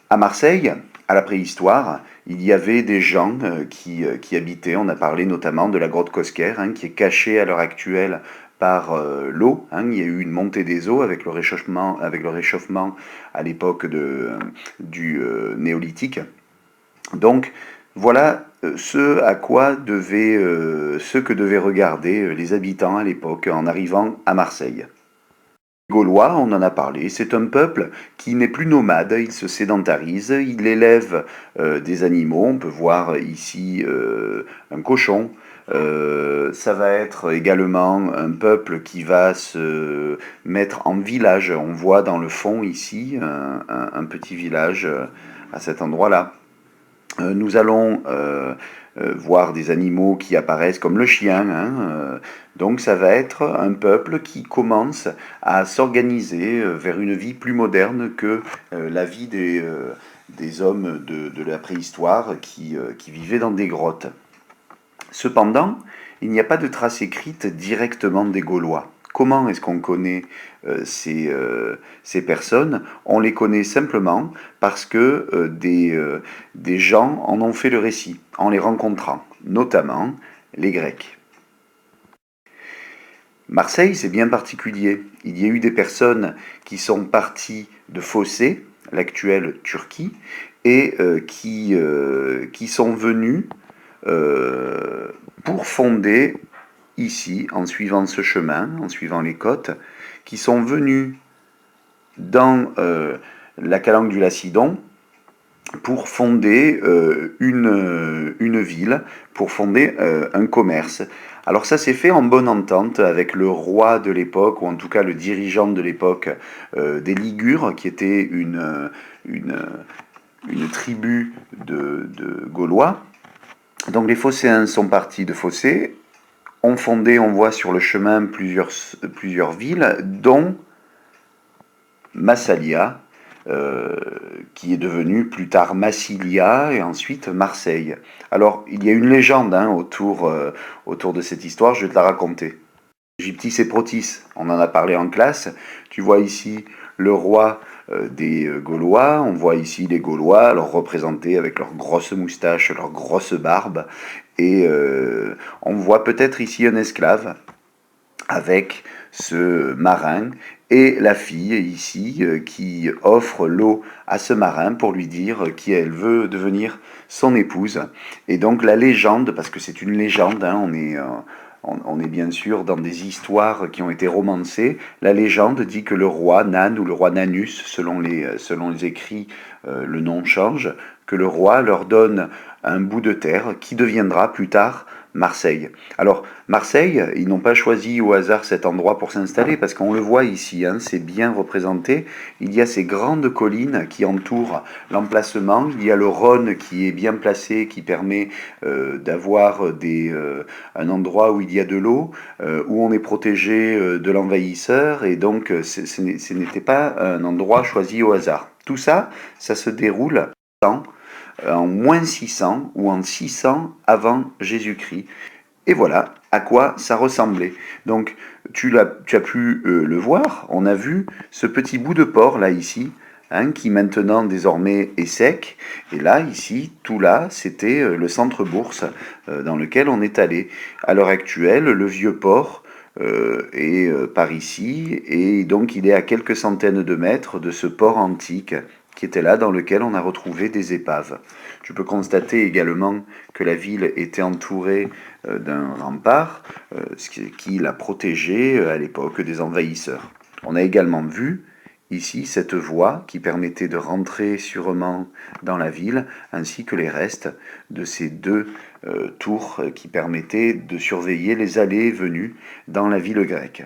À Marseille, à la préhistoire, il y avait des gens qui habitaient. On a parlé notamment de la grotte Cosquer, qui est cachée à l'heure actuelle par l'eau. Il y a eu une montée des eaux avec le réchauffement à l'époque du néolithique. Donc voilà ce que devaient regarder les habitants à l'époque en arrivant à Marseille. Les Gaulois, on en a parlé, c'est un peuple qui n'est plus nomade, il se sédentarise, il élève des animaux, on peut voir ici un cochon. Ça va être également un peuple qui va se mettre en village. On voit dans le fond ici un petit village à cet endroit-là. Nous allons voir des animaux qui apparaissent comme le chien. Donc ça va être un peuple qui commence à s'organiser vers une vie plus moderne que la vie des hommes de la préhistoire qui vivaient dans des grottes. Cependant, il n'y a pas de trace écrite directement des Gaulois. Comment est-ce qu'on connaît ces personnes? On les connaît simplement parce que des gens en ont fait le récit, en les rencontrant, notamment les Grecs. Marseille, c'est bien particulier. Il y a eu des personnes qui sont parties de Fossé, l'actuelle Turquie, et qui sont venues pour fonder ici, en suivant ce chemin, en suivant les côtes, qui sont venus dans la calanque du Lacidon pour fonder une ville, pour fonder un commerce. Alors ça s'est fait en bonne entente avec le roi de l'époque, ou en tout cas le dirigeant de l'époque des Ligures, qui était une tribu de Gaulois. Donc les Phocéens sont partis de Fossé, ont fondé, on voit sur le chemin plusieurs villes, dont Massalia, qui est devenue plus tard Massilia et ensuite Marseille. Alors, il y a une légende autour de cette histoire, je vais te la raconter. Gyptis et Protis, on en a parlé en classe. Tu vois ici le roi des Gaulois, on voit ici les Gaulois, alors représentés avec leurs grosses moustaches, leurs grosses barbes, et on voit peut-être ici un esclave avec ce marin et la fille ici qui offre l'eau à ce marin pour lui dire qu'elle veut devenir son épouse. Et donc la légende, parce que c'est une légende, on est bien sûr dans des histoires qui ont été romancées, la légende dit que le roi Nan ou le roi Nanus, selon les écrits, le nom change, que le roi leur donne un bout de terre qui deviendra plus tard Marseille. Alors, Marseille, ils n'ont pas choisi au hasard cet endroit pour s'installer, parce qu'on le voit ici, c'est bien représenté. Il y a ces grandes collines qui entourent l'emplacement. Il y a le Rhône qui est bien placé, qui permet d'avoir un endroit où il y a de l'eau, où on est protégé de l'envahisseur, et donc ce n'était pas un endroit choisi au hasard. Tout ça, ça se déroule en moins 600 ou en 600 avant Jésus-Christ. Et voilà à quoi ça ressemblait. Donc tu as pu le voir, on a vu ce petit bout de port là ici, qui maintenant désormais est sec. Et là, ici, tout là, c'était le centre-bourse dans lequel on est allé. À l'heure actuelle, le vieux port est par ici, et donc il est à quelques centaines de mètres de ce port antique qui était là, dans lequel on a retrouvé des épaves. Tu peux constater également que la ville était entourée d'un rempart, ce qui l'a protégée à l'époque des envahisseurs. On a également vu ici cette voie qui permettait de rentrer sûrement dans la ville, ainsi que les restes de ces deux tours qui permettaient de surveiller les allées et venues dans la ville grecque.